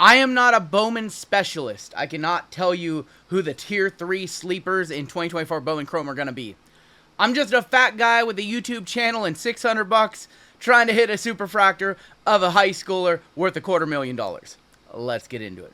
I am not a Bowman specialist. I cannot tell you who the tier 3 sleepers in 2024 Bowman Chrome are going to be. I'm just a fat guy with a YouTube channel and $600 trying to hit a superfractor of a high schooler worth $250,000. Let's get into it.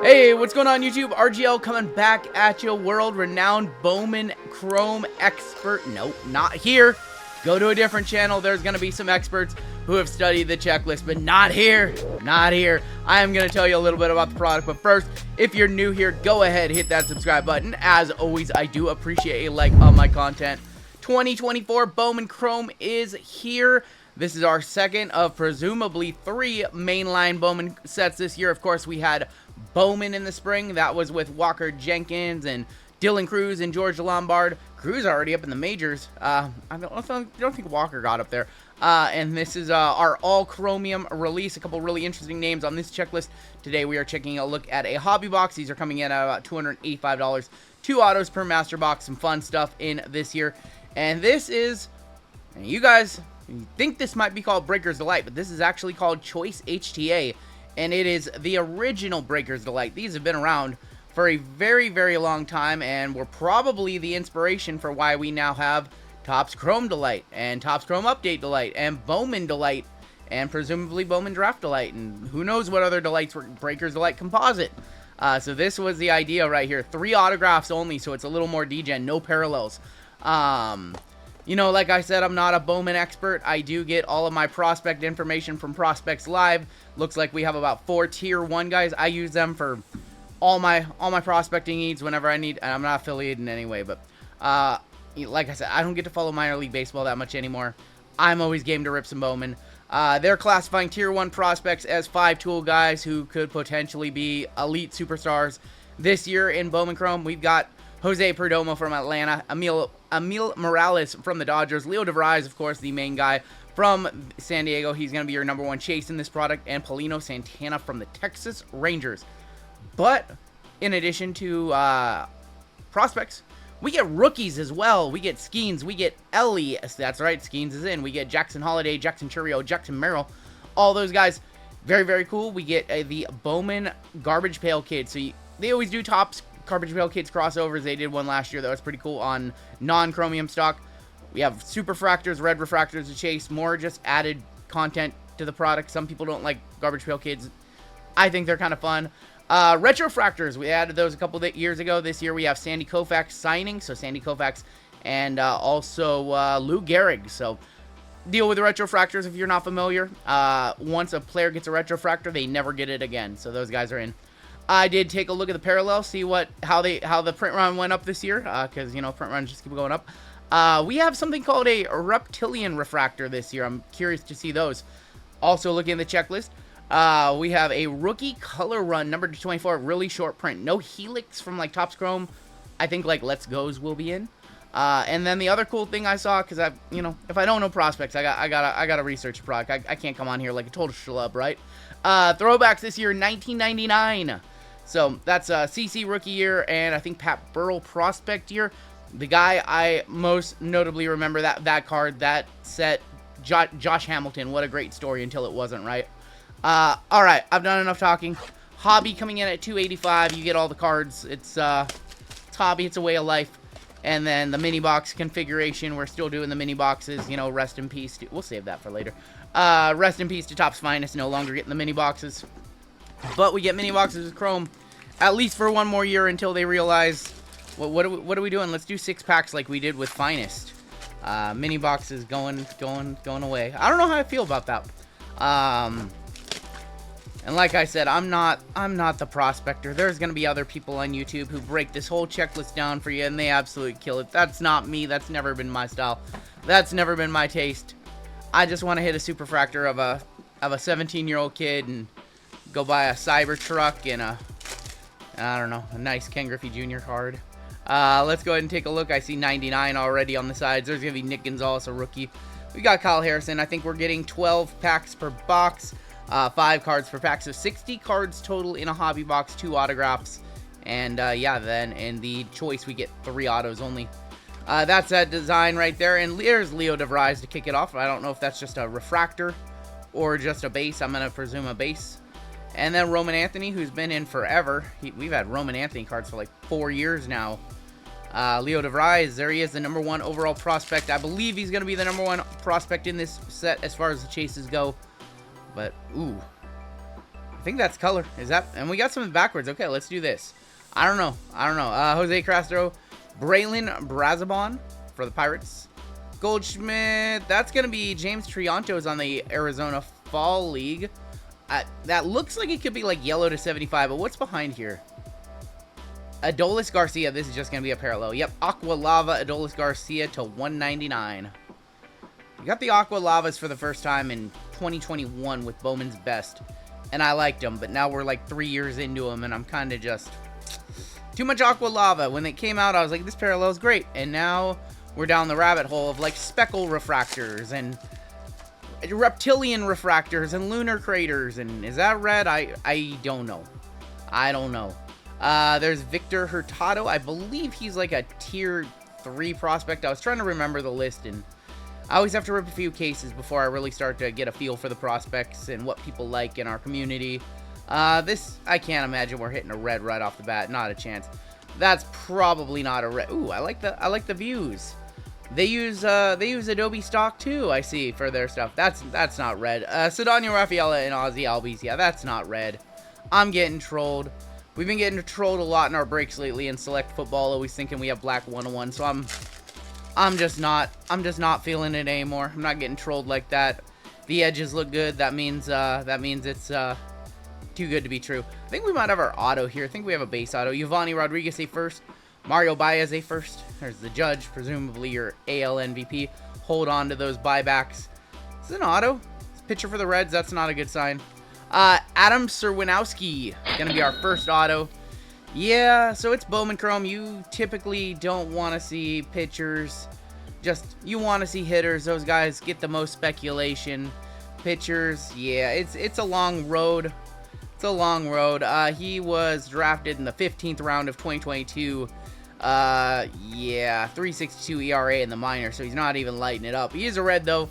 Hey, what's going on YouTube? RGL coming back at you, world-renowned Bowman Chrome expert. Nope, not here. Go to a different channel. There's going to be some experts who have studied the checklist, but not here. Not here. I am going to tell you a little bit about the product, but first, if you're new here, go ahead, hit that subscribe button. As always, I do appreciate a like on my content. 2024 Bowman Chrome is here. This is our second of presumably 3 mainline Bowman sets this year. Of course, we had Bowman in the spring. That was with Walker Jenkins and Dylan Cruz and George Lombard. Cruz already up in the majors. I don't think Walker got up there. And this is our all chromium release. A couple really interesting names on this checklist. Today we are taking a look at a hobby box. These are coming in at about $285. 2 autos per master box. Some fun stuff in this year. And this is, and you guys think this might be called Breaker's Delight, but this is actually called Choice HTA. And it is the original Breaker's Delight. These have been around for a very, very long time and were probably the inspiration for why we now have Topps Chrome Delight and Topps Chrome Update Delight and Bowman Delight and presumably Bowman Draft Delight and who knows what other delights were Breaker's Delight Composite. So this was the idea right here. 3 autographs only, so it's a little more degen, no parallels. You know, like I said, I'm not a Bowman expert. I do get all of my prospect information from Prospects Live. Looks like we have about 4 tier 1 guys. I use them for all my prospecting needs whenever I need, and I'm not affiliated in any way, but like I said, I don't get to follow minor league baseball that much anymore. I'm always game to rip some Bowman. They're classifying tier 1 prospects as 5 tool guys who could potentially be elite superstars. This year in Bowman Chrome, we've got Jose Perdomo from Atlanta, Emil Morales from the Dodgers, Leo De Vries, of course, the main guy from San Diego. He's going to be your #1 chase in this product, and Paulino Santana from the Texas Rangers. But in addition to prospects, we get rookies as well. We get Skenes, we get Elly, that's right, Skenes is in. We get Jackson Holliday, Jackson Churio, Jackson Merrill, all those guys. Very, very cool. We get the Bowman Garbage Pail Kids. So they always do Topps Garbage Pail Kids crossovers. They did one last year that was pretty cool on non-chromium stock. We have superfractors, red refractors to chase, more just added content to the product. Some people don't like Garbage Pail Kids. I think they're kind of fun. Retrofractors, we added those a couple of years ago. This year we have Sandy Koufax signing, so Sandy Koufax and also Lou Gehrig. So deal with the retrofractors if you're not familiar. Once a player gets a retrofractor, they never get it again. So those guys are in. I did take a look at the parallel, see how the print run went up this year, because you know print runs just keep going up. We have something called a reptilian refractor this year. I'm curious to see those. Also looking at the checklist, we have a rookie color run number 24, really short print, no helix from like Topps Chrome. I think like Let's Go's will be in. And then the other cool thing I saw, because if I don't know prospects, I gotta research a product. I can't come on here like a total schlub, right? Throwbacks this year, 1999. So that's a CC rookie year, and I think Pat Burrell prospect year. The guy I most notably remember that card, that set, Josh Hamilton. What a great story until it wasn't, right? All right, I've done enough talking. Hobby coming in at $285. You get all the cards. It's hobby. It's a way of life. And then the mini box configuration. We're still doing the mini boxes. You know, rest in peace. We'll save that for later. Rest in peace to Topps Finest. No longer getting the mini boxes. But we get mini boxes with Chrome at least for 1 more year until they realize, what are we doing? Let's do 6 packs like we did with Finest. Mini boxes going away. I don't know how I feel about that. And like I said, I'm not the prospector. There's gonna be other people on YouTube who break this whole checklist down for you, and they absolutely kill it. That's not me. That's never been my style. That's never been my taste. I just want to hit a superfractor of a 17-year-old kid and go buy a Cybertruck and I don't know, a nice Ken Griffey Jr. card. Let's go ahead and take a look. I see 99 already on the sides. There's going to be Nick Gonzalez, a rookie. We got Kyle Harrison. I think we're getting 12 packs per box, 5 cards per pack. So 60 cards total in a hobby box, 2 autographs, And yeah, then in the Choice, we get 3 autos only. That's that design right there. And there's Leo De Vries to kick it off. I don't know if that's just a refractor or just a base. I'm going to presume a base. And then Roman Anthony, who's been in forever. We've had Roman Anthony cards for like 4 years now. Leo De Vries, there he is, the #1 overall prospect. I believe he's going to be the #1 prospect in this set as far as the chases go. But, ooh. I think that's color. Is that? And we got something backwards. Okay, let's do this. I don't know. Jose Castro, Braylon Brazabon for the Pirates. Goldschmidt, that's going to be James Triantos on the Arizona Fall League. That looks like it could be like yellow to 75, but what's behind here? Adolis Garcia, this is just going to be a parallel. Yep, Aqua Lava, Adolis Garcia to 199. We got the Aqua Lavas for the first time in 2021 with Bowman's Best, and I liked them, but now we're like 3 years into them, and I'm kind of just... Too much Aqua Lava. When it came out, I was like, this parallel is great. And now we're down the rabbit hole of like speckle refractors and reptilian refractors and lunar craters. And is that red? I don't know. I don't know. There's Victor Hurtado. I believe he's like a tier 3 prospect. I was trying to remember the list, and I always have to rip a few cases before I really start to get a feel for the prospects and what people like in our community. This, I can't imagine we're hitting a red right off the bat. Not a chance. That's probably not a red. Ooh, I like the views. They use Adobe stock too, I see, for their stuff. That's not red. Cedonio Rafaela and Ozzy Albies. Yeah, that's not red. I'm getting trolled. We've been getting trolled a lot in our breaks lately in select football, always thinking we have black 101. So I'm just not feeling it anymore. I'm not getting trolled like that. The edges look good. That means it's too good to be true. I think we might have our auto here. I think we have a base auto. Giovanni Rodriguez a first. Mario Baez a first. There's the judge, presumably your AL MVP. Hold on to those buybacks. This is an auto. Pitcher for the Reds. That's not a good sign. Adam Serwinowski. Gonna be our first auto. Yeah, so it's Bowman Chrome. You typically don't want to see pitchers. You want to see hitters. Those guys get the most speculation. Pitchers, yeah, it's a long road. It's a long road. He was drafted in the 15th round of 2022. Yeah, 3.62 ERA in the minor, so he's not even lighting it up. He is a red, though.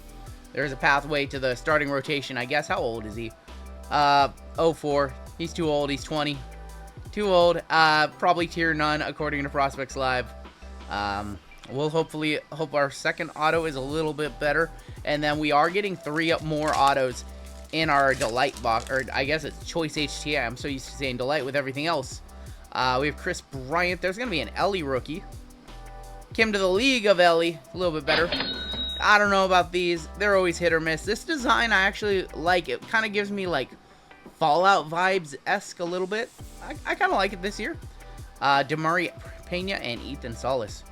There's a pathway to the starting rotation, I guess. How old is he? 04. He's too old. He's 20. Too old. Probably tier none, according to Prospects Live. We'll hope our second auto is a little bit better. And then we are getting 3 more autos in our Delight box, or I guess it's Choice HTA. I'm so used to saying Delight with everything else. We have Chris Bryant. There's going to be an Elly rookie. Came to the League of Elly. A little bit better. I don't know about these. They're always hit or miss. This design I actually like. It kind of gives me like Fallout vibes-esque a little bit. I kind of like it this year. Demari Pena and Ethan Solis.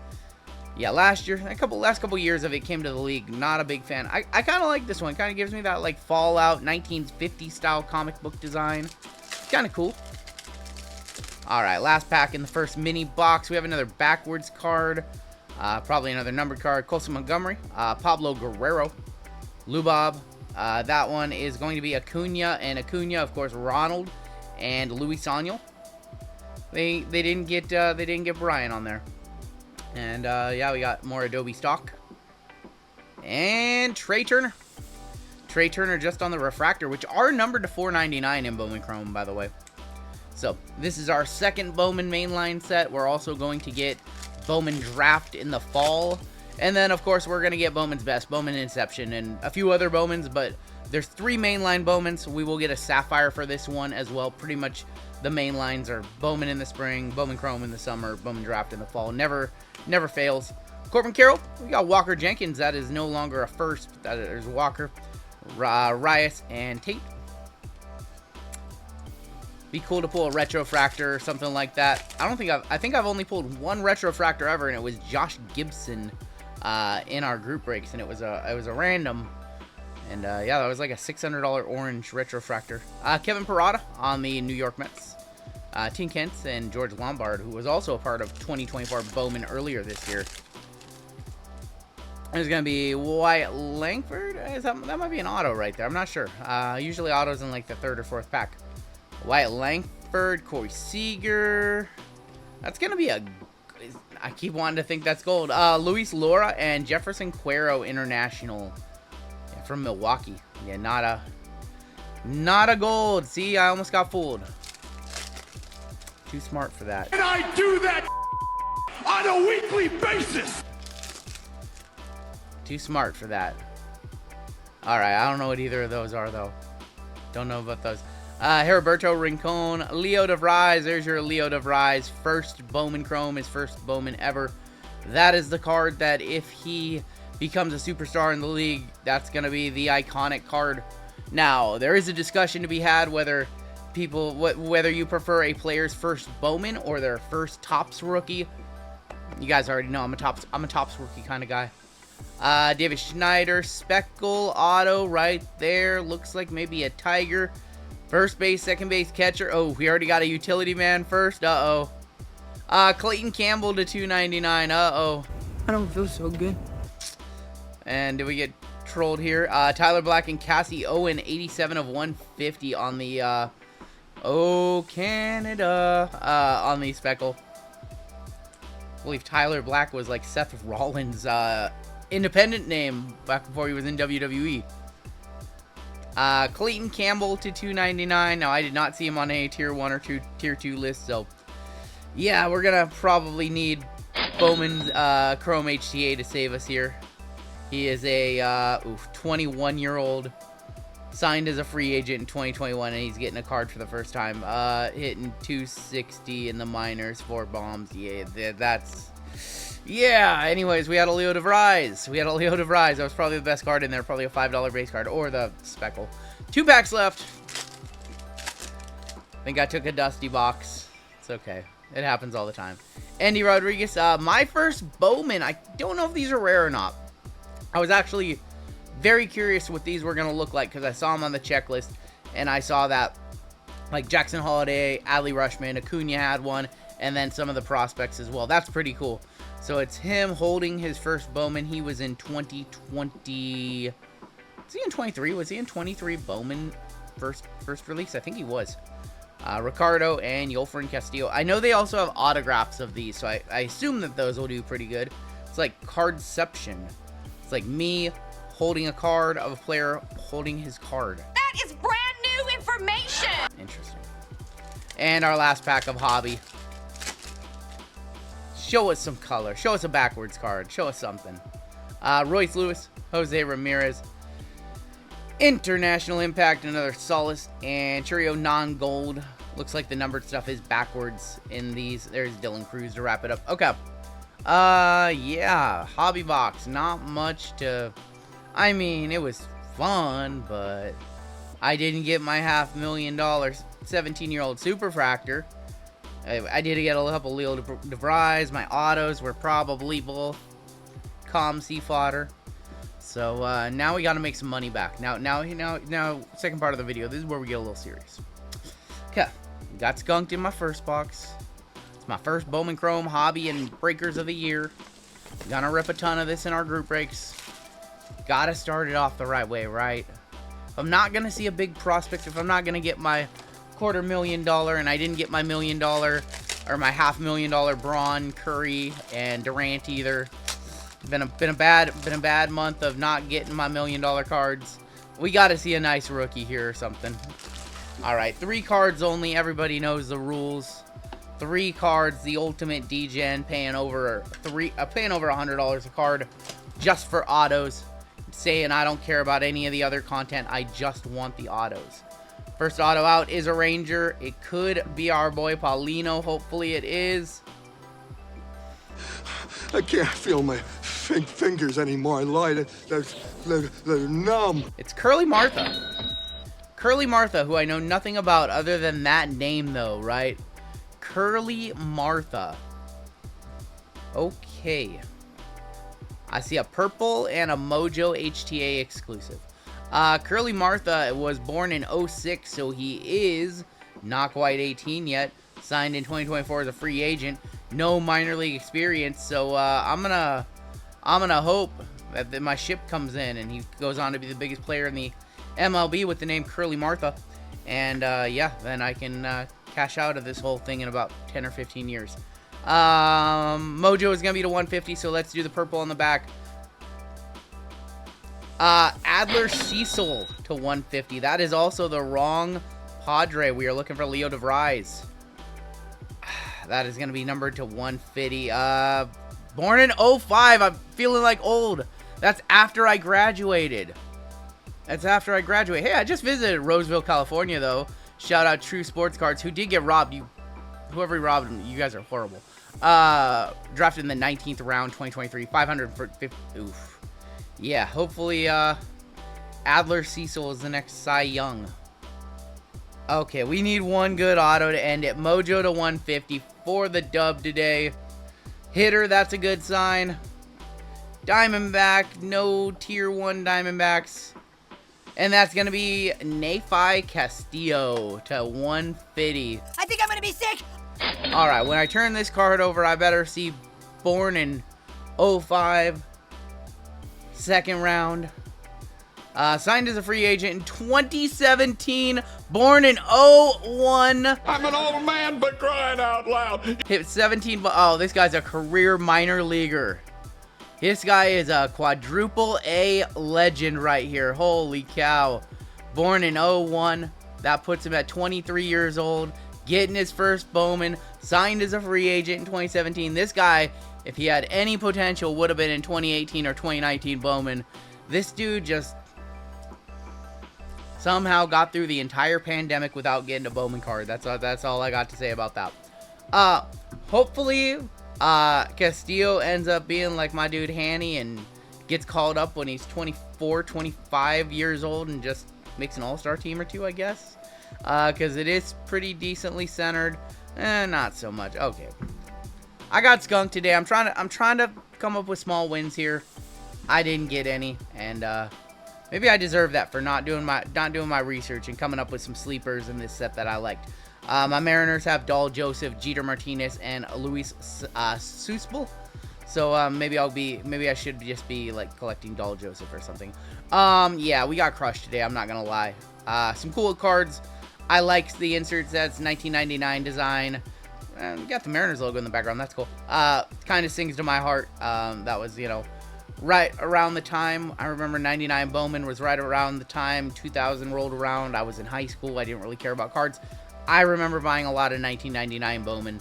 Yeah, last couple years of it came to the league. Not a big fan. I kind of like this one. Kind of gives me that like Fallout 1950 style comic book design. Kind of cool. All right, last pack in the first mini box. We have another backwards card. Probably another numbered card. Colson Montgomery. Pablo Guerrero. Lubob. That one is going to be Acuna, and Acuna, of course, Ronald and Luis Saniel. They didn't get Brian on there. And, yeah, we got more Adobe stock. And Trey Turner. Trey Turner just on the refractor, which are numbered to 499 in Bowman Chrome, by the way. So, this is our second Bowman mainline set. We're also going to get Bowman Draft in the fall. And then, of course, we're going to get Bowman's Best, Bowman Inception, and a few other Bowmans. But there's 3 mainline Bowmans. We will get a Sapphire for this one as well. Pretty much the main lines are Bowman in the spring, Bowman Chrome in the summer, Bowman Draft in the fall. Never fails. Corbin Carroll, we got Walker Jenkins. That is no longer a first. There's Walker, Rias, and Tate. Be cool to pull a retrofractor or something like that. I think I've only pulled one retrofractor ever, and it was Josh Gibson in our group breaks, and it was a random. And yeah, that was like a $600 orange retrofractor. Kevin Parada on the New York Mets. Tim Kentz and George Lombard, who was also a part of 2024 Bowman earlier this year. There's going to be Wyatt Langford. That might be an auto right there. I'm not sure. Usually autos in like the 3rd or 4th pack. Wyatt Langford, Corey Seager. That's going to be a... I keep wanting to think that's gold. Luis Lora and Jefferson Cuero International. Yeah, from Milwaukee. Yeah, not a gold. See, I almost got fooled. Too smart for that. And I do that on a weekly basis. Too smart for that. Alright, I don't know what either of those are, though. Don't know about those. Heriberto Rincon, Leo De Vries. There's your Leo De Vries. First Bowman Chrome, his first Bowman ever. That is the card that if he becomes a superstar in the league, that's going to be the iconic card. Now, there is a discussion to be had whether whether you prefer a player's first Bowman or their first Topps rookie. You guys already know I'm a Topps rookie kind of guy. David Schneider, Speckle, auto right there. Looks like maybe a Tiger. First base, second base, catcher. Oh, we already got a utility man first. Uh-oh. Clayton Campbell to 299. Uh-oh. I don't feel so good. And did we get trolled here? Tyler Black and Cassie Owen, 87 of 150 on the, oh, Canada, on the Speckle. I believe Tyler Black was like Seth Rollins' independent name back before he was in WWE. Clayton Campbell to 299. Now, I did not see him on a tier 1 or tier 2 list, so yeah, we're gonna probably need Bowman's Chrome HTA to save us here. He is a 21-year-old, signed as a free agent in 2021, and he's getting a card for the first time. Hitting 260 in the minors, 4 bombs. Yeah, that's... Yeah, anyways, we had a Leo De Vries. That was probably the best card in there. Probably a $5 base card, or the Speckle. 2 packs left. Think I took a dusty box. It's okay. It happens all the time. Andy Rodriguez, my first Bowman. I don't know if these are rare or not. I was actually very curious what these were going to look like because I saw them on the checklist, and I saw that, like, Jackson Holliday, Adley Rushman, Acuna had one, and then some of the prospects as well. That's pretty cool. So it's him holding his first Bowman. He was in 2020. Was he in 23? Was he in 23 Bowman first release? I think he was. Ricardo and Yolfrin Castillo. I know they also have autographs of these, so I assume that those will do pretty good. It's like Cardception. It's like me holding a card of a player holding his card. That is brand new information. Interesting. And our last pack of Hobby. Show us some color. Show us a backwards card. Show us something. Royce Lewis, Jose Ramirez, International Impact, another Solace, and Churio non-gold. Looks like the numbered stuff is backwards in these. There's Dylan Cruz to wrap it up. Okay. Yeah. Hobby box. Not much to... I mean, it was fun, but I didn't get my $500,000 17-year-old superfractor. I did get a couple Leo De Vries. My autos were probably both C fodder. So now we got to make some money back. Now, second part of the video. This is where we get a little serious. Okay, got skunked in my first box. It's my first Bowman Chrome Hobby and Breakers of the year. Gonna rip a ton of this in our group breaks. Gotta start it off the right way, right? If I'm not gonna see a big prospect, if I'm not gonna get my $250,000, and I didn't get my $1 million or my $500,000 Braun, Curry, and Durant either. Been a bad month of not getting my $1 million cards. We got to see a nice rookie here or something. All right, 3 cards only. Everybody knows the rules. 3 cards, the ultimate degen, paying over $100 a card just for autos. Saying I don't care about any of the other content. I just want the autos. First auto out is a Ranger. It could be our boy Paulino. Hopefully it is. I can't feel my fingers anymore. I lied. They're numb. It's Curly Martha. Curly Martha, who I know nothing about other than that name, though, right? Curly Martha. Okay. I see a purple and a Mojo HTA exclusive. Curly Martha was born in 06, so he is not quite 18 yet. Signed in 2024 as a free agent. No minor league experience, so I'm gonna hope that my ship comes in and he goes on to be the biggest player in the MLB with the name Curly Martha. And yeah, then I can cash out of this whole thing in about 10 or 15 years. Mojo is going to be to 150, so let's do the purple on the back. Adler Cecil to 150. That is also the wrong Padre. We are looking for Leo De Vries. That is going to be numbered to 150. Born in 05. I'm feeling like old. That's after I graduated. That's after I graduated. Hey, I just visited Roseville, California, though. Shout out True Sports Cards, who did get robbed. Whoever robbed them, you guys are horrible. Drafted in the 19th round, 2023. 550. Oof. Yeah, hopefully, Adler Cecil is the next Cy Young. Okay, we need one good auto to end it. Mojo to 150 for the dub today. Hitter, that's a good sign. Diamondback, no tier 1 Diamondbacks. And that's going to be Nephi Castillo to 150. I think I'm gonna be sick. Alright, when I turn this card over, I better see born in 05. Second round. Signed as a free agent in 2017. Born in 01. I'm an old man, but crying out loud. Hit 17. Oh, this guy's a career minor leaguer. This guy is a quadruple A legend right here. Holy cow. Born in 01. That puts him at 23 years old. Getting his first Bowman. Signed as a free agent in 2017. This guy, if he had any potential, would have been in 2018 or 2019 Bowman. This dude just somehow got through the entire pandemic without getting a Bowman card. That's all I got to say about that. Hopefully, Castillo ends up being like my dude Hanny and gets called up when he's 24, 25 years old and just makes an all-star team or two, I guess. Because it is pretty decently centered. Not so much. Okay. I got skunked today. I'm trying to come up with small wins here. I didn't get any, and maybe I deserve that for not doing my research and coming up with some sleepers in this set that I liked. My Mariners have Dahl Joseph, Jeter Martinez, and Luis Susbel. So maybe I should just be like collecting Dahl Joseph or something. Yeah, we got crushed today. I'm not gonna lie. Some cool cards. I liked the insert sets, 1999 design. We got the Mariners logo in the background. That's cool. Kind of sings to my heart. That was, you know, right around the time. I remember 99 Bowman was right around the time 2000 rolled around. I was in high school. I didn't really care about cards. I remember buying a lot of 1999 Bowman.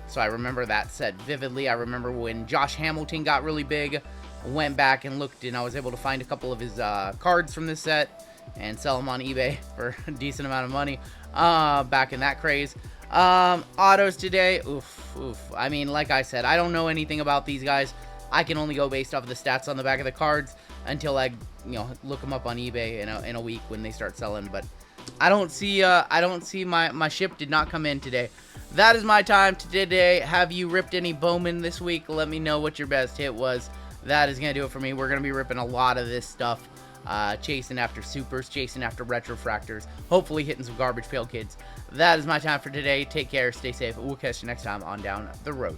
So I remember that set vividly. I remember when Josh Hamilton got really big. Went back and looked, and I was able to find a couple of his cards from this set and sell them on eBay for a decent amount of money back in that craze. Autos today, oof. I mean, like I said, I don't know anything about these guys. I can only go based off of the stats on the back of the cards until I, look them up on eBay in a week when they start selling. But I don't see my ship did not come in today. That is my time today. Have you ripped any Bowman this week? Let me know what your best hit was. That is gonna do it for me. We're gonna be ripping a lot of this stuff. Chasing after supers, chasing after retrofractors, hopefully hitting some Garbage Pail Kids. That is my time for today. Take care, stay safe. We'll catch you next time on Down the Road.